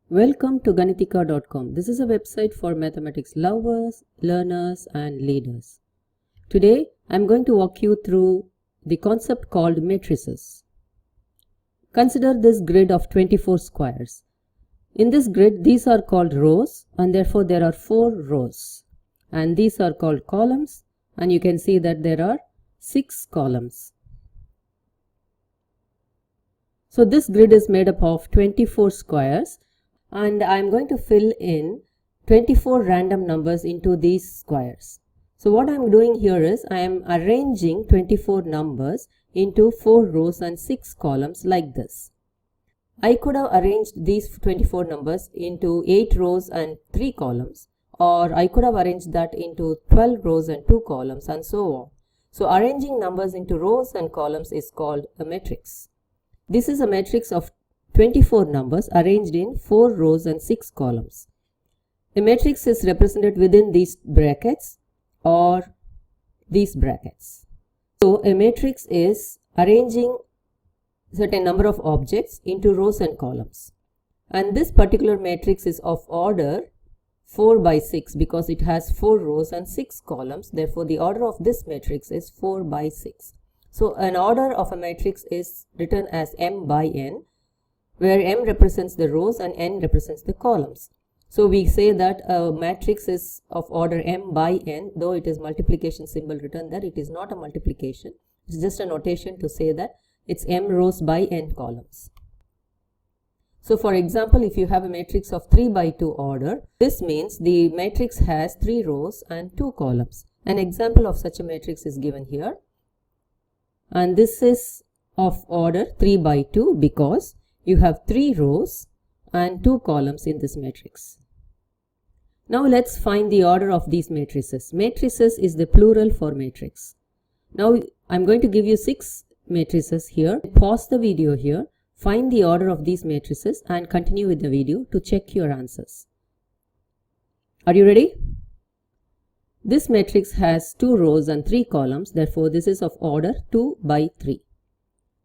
Welcome to Ganitika.com. This is a website for mathematics lovers, learners and leaders. Today I am going to walk you through the concept called matrices. Consider this grid of 24 squares. In this grid, these are called rows and therefore there are 4 rows. And these are called columns, and you can see that there are 6 columns. So this grid is made up of 24 squares. And I am going to fill in 24 random numbers into these squares. So what I am doing here is I am arranging 24 numbers into 4 rows and 6 columns like this. I could have arranged these 24 numbers into 8 rows and 3 columns, or I could have arranged that into 12 rows and 2 columns and so on. So arranging numbers into rows and columns is called a matrix. This is a matrix of 24 numbers arranged in 4 rows and 6 columns. A matrix is represented within these brackets or these brackets. So a matrix is arranging certain number of objects into rows and columns. And this particular matrix is of order 4 by 6 because it has 4 rows and 6 columns. Therefore, the order of this matrix is 4 by 6. So an order of a matrix is written as m by n, where m represents the rows and n represents the columns. So we say that a matrix is of order m by n, though it is multiplication symbol written there. It is not a multiplication. It's just a notation to say that it's m rows by n columns. So for example, if you have a matrix of 3 by 2 order, this means the matrix has 3 rows and 2 columns. An example of such a matrix is given here. And this is of order 3 by 2 because you have 3 rows and 2 columns in this matrix. Now let's find the order of these matrices. Matrices is the plural for matrix. Now I'm going to give you 6 matrices here. Pause the video here, find the order of these matrices and continue with the video to check your answers. Are you ready? This matrix has 2 rows and 3 columns, therefore this is of order 2 by 3.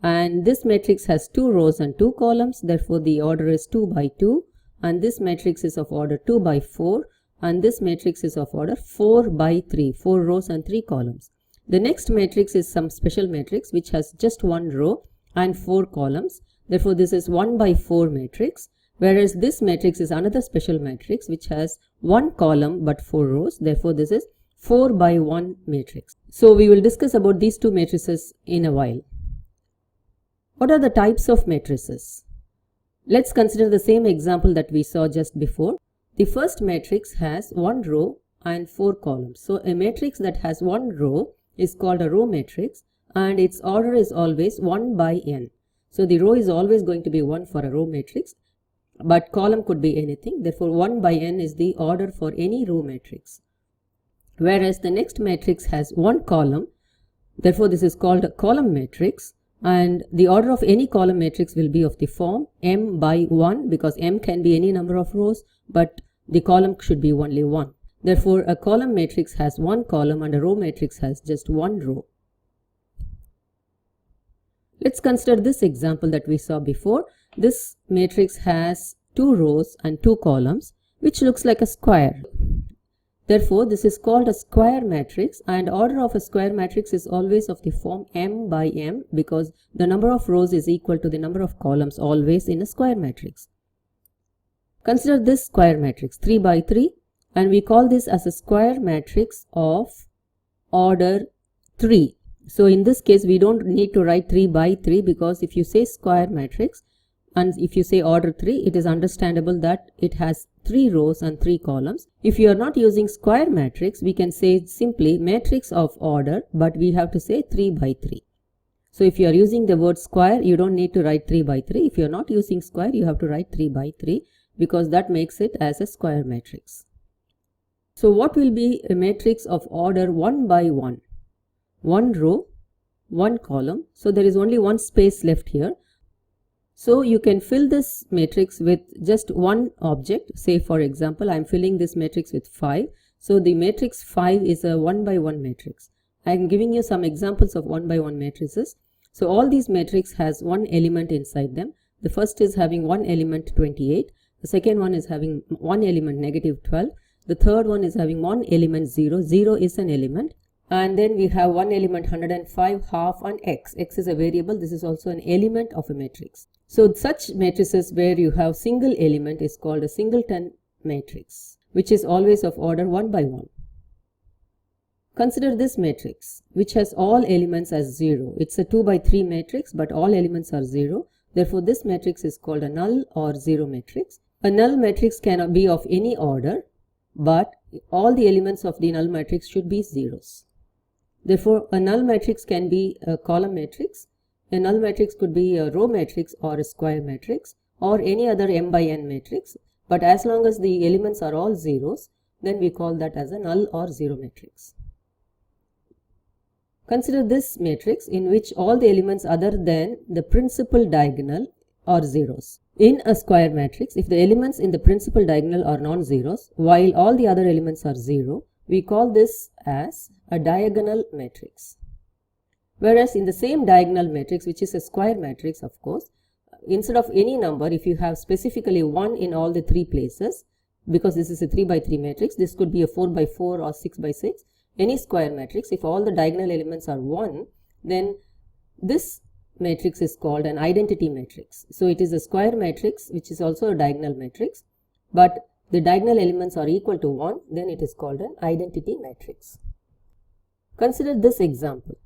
And this matrix has 2 rows and 2 columns, therefore the order is 2 by 2, and this matrix is of order 2 by 4, and this matrix is of order 4 by 3, 4 rows and 3 columns. The next matrix is some special matrix which has just 1 row and 4 columns, therefore this is 1 by 4 matrix, whereas this matrix is another special matrix which has 1 column but 4 rows, therefore this is 4 by 1 matrix. So we will discuss about these 2 matrices in a while. What are the types of matrices? Let's consider the same example that we saw just before. The first matrix has 1 row and 4 columns. So a matrix that has 1 row is called a row matrix and its order is always 1 by n. So the row is always going to be 1 for a row matrix, but column could be anything. Therefore 1 by n is the order for any row matrix. Whereas the next matrix has 1 column, therefore this is called a column matrix. And the order of any column matrix will be of the form m by 1 because m can be any number of rows, but the column should be only 1. Therefore, a column matrix has 1 column and a row matrix has just 1 row. Let's consider this example that we saw before. This matrix has 2 rows and 2 columns, which looks like a square. Therefore, this is called a square matrix, and order of a square matrix is always of the form m by m because the number of rows is equal to the number of columns always in a square matrix. Consider this square matrix 3 by 3, and we call this as a square matrix of order 3. So in this case we don't need to write 3 by 3 because if you say square matrix and if you say order 3, it is understandable that it has 3 rows and 3 columns. If you are not using square matrix, we can say simply matrix of order, but we have to say 3 by 3. So if you are using the word square, you don't need to write 3 by 3. If you are not using square, you have to write 3 by 3 because that makes it as a square matrix. So what will be a matrix of order 1 by 1? 1 row, 1 column. So there is only 1 space left here. So you can fill this matrix with just one object. Say for example, I am filling this matrix with 5. So the matrix 5 is a 1 by 1 matrix. I am giving you some examples of 1 by 1 matrices. So all these matrix has one element inside them. The first is having one element 28. The second one is having one element negative 12. The third one is having one element 0. 0 is an element. And then we have one element 105, half, and x. X is a variable. This is also an element of a matrix. So such matrices where you have single element is called a singleton matrix, which is always of order 1 by 1. Consider this matrix, which has all elements as 0. It's a 2 by 3 matrix, but all elements are 0. Therefore, this matrix is called a null or 0 matrix. A null matrix cannot be of any order, but all the elements of the null matrix should be zeros. Therefore, a null matrix can be a column matrix. A null matrix could be a row matrix or a square matrix or any other m by n matrix. But as long as the elements are all zeros, then we call that as a null or 0 matrix. Consider this matrix in which all the elements other than the principal diagonal are zeros. In a square matrix, if the elements in the principal diagonal are non-zeros, while all the other elements are 0, we call this as a diagonal matrix. Whereas in the same diagonal matrix, which is a square matrix, of course, instead of any number, if you have specifically 1 in all the 3 places, because this is a 3 by 3 matrix, this could be a 4 by 4 or 6 by 6, any square matrix, if all the diagonal elements are 1, then this matrix is called an identity matrix. So it is a square matrix, which is also a diagonal matrix, but the diagonal elements are equal to 1, then it is called an identity matrix. Consider this example.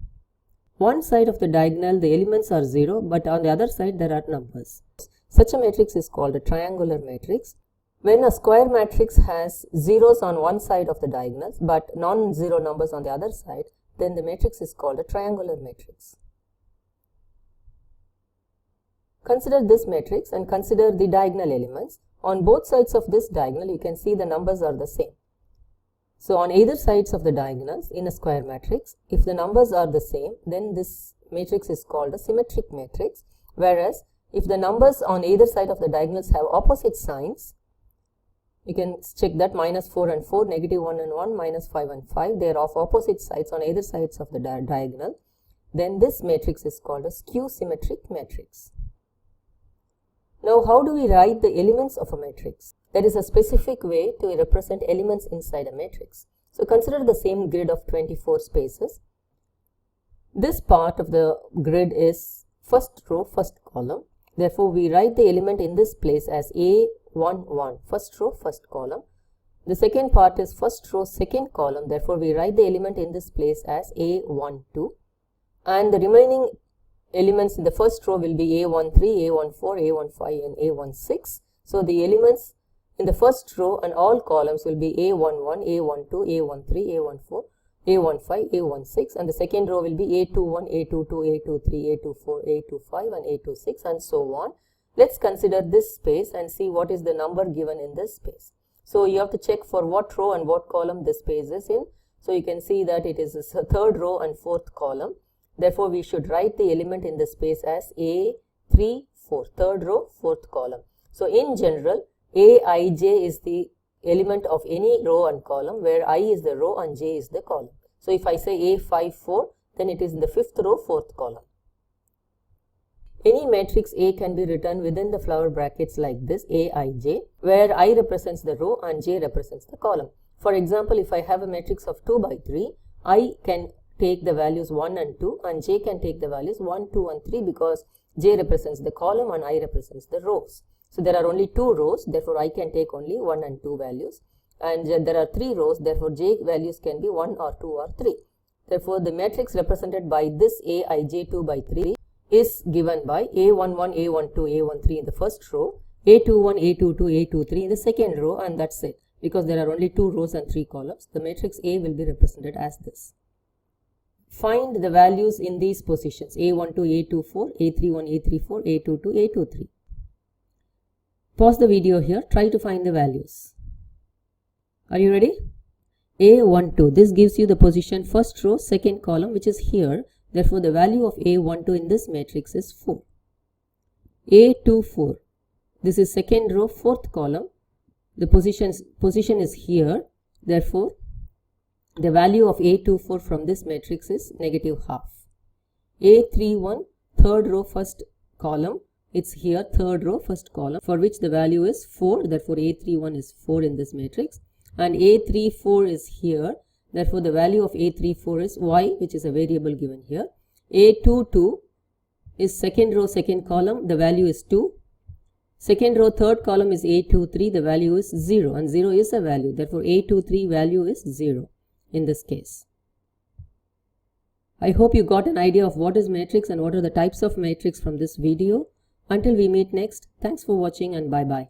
One side of the diagonal, the elements are 0, but on the other side there are numbers. Such a matrix is called a triangular matrix. When a square matrix has zeros on one side of the diagonals, but non-zero numbers on the other side, then the matrix is called a triangular matrix. Consider this matrix and consider the diagonal elements. On both sides of this diagonal, you can see the numbers are the same. So on either sides of the diagonals in a square matrix, if the numbers are the same, then this matrix is called a symmetric matrix. Whereas if the numbers on either side of the diagonals have opposite signs, you can check that minus 4 and 4, negative 1 and 1, minus 5 and 5, they are of opposite sides on either sides of the diagonal, then this matrix is called a skew symmetric matrix. Now, how do we write the elements of a matrix? There is a specific way to represent elements inside a matrix. So, consider the same grid of 24 spaces. This part of the grid is first row, first column. Therefore, we write the element in this place as A1, 1, first row, first column. The second part is first row, second column. Therefore, we write the element in this place as A1, 2. And the remaining elements in the first row will be A13, A14, A15 and A16. So, the elements in the first row and all columns will be A11, A12, A13, A14, A15, A16, and the second row will be A21, A22, A23, A24, A25 and A26 and so on. Let's consider this space and see what is the number given in this space. So, you have to check for what row and what column this space is in. So, you can see that it is a third row and fourth column. Therefore, we should write the element in the space as A3, 4, third row, fourth column. So, in general, Aij is the element of any row and column where I is the row and j is the column. So, if I say A5, 4, then it is in the fifth row, fourth column. Any matrix A can be written within the flower brackets like this, Aij, where I represents the row and j represents the column. For example, if I have a matrix of 2 by 3, I can take the values 1 and 2 and j can take the values 1, 2 and 3 because j represents the column and I represents the rows. So, there are only 2 rows, therefore, I can take only 1 and 2 values, and there are 3 rows, therefore, j values can be 1 or 2 or 3. Therefore, the matrix represented by this Aij 2 by 3 is given by A11, A12, A13 in the first row, A21, A22, A23 in the second row, and that's it. Because there are only 2 rows and 3 columns, the matrix A will be represented as this. Find the values in these positions A12, A24, A31, A34, A22, A23. Pause the video here, try to find the values. Are you ready? A12, this gives you the position first row, second column, which is here. Therefore, the value of A12 in this matrix is 4. A24, this is second row, fourth column. The position is here. Therefore, the value of A24 from this matrix is negative half. A31, third row, first column. It's here, third row, first column, for which the value is 4. Therefore, A31 is 4 in this matrix. And A34 is here. Therefore, the value of A34 is Y, which is a variable given here. A22 is second row, second column. The value is 2. Second row, third column is A23. The value is 0. And 0 is a value. Therefore, A23 value is 0 in this case. I hope you got an idea of what is matrix and what are the types of matrix from this video. Until we meet next, thanks for watching and bye-bye.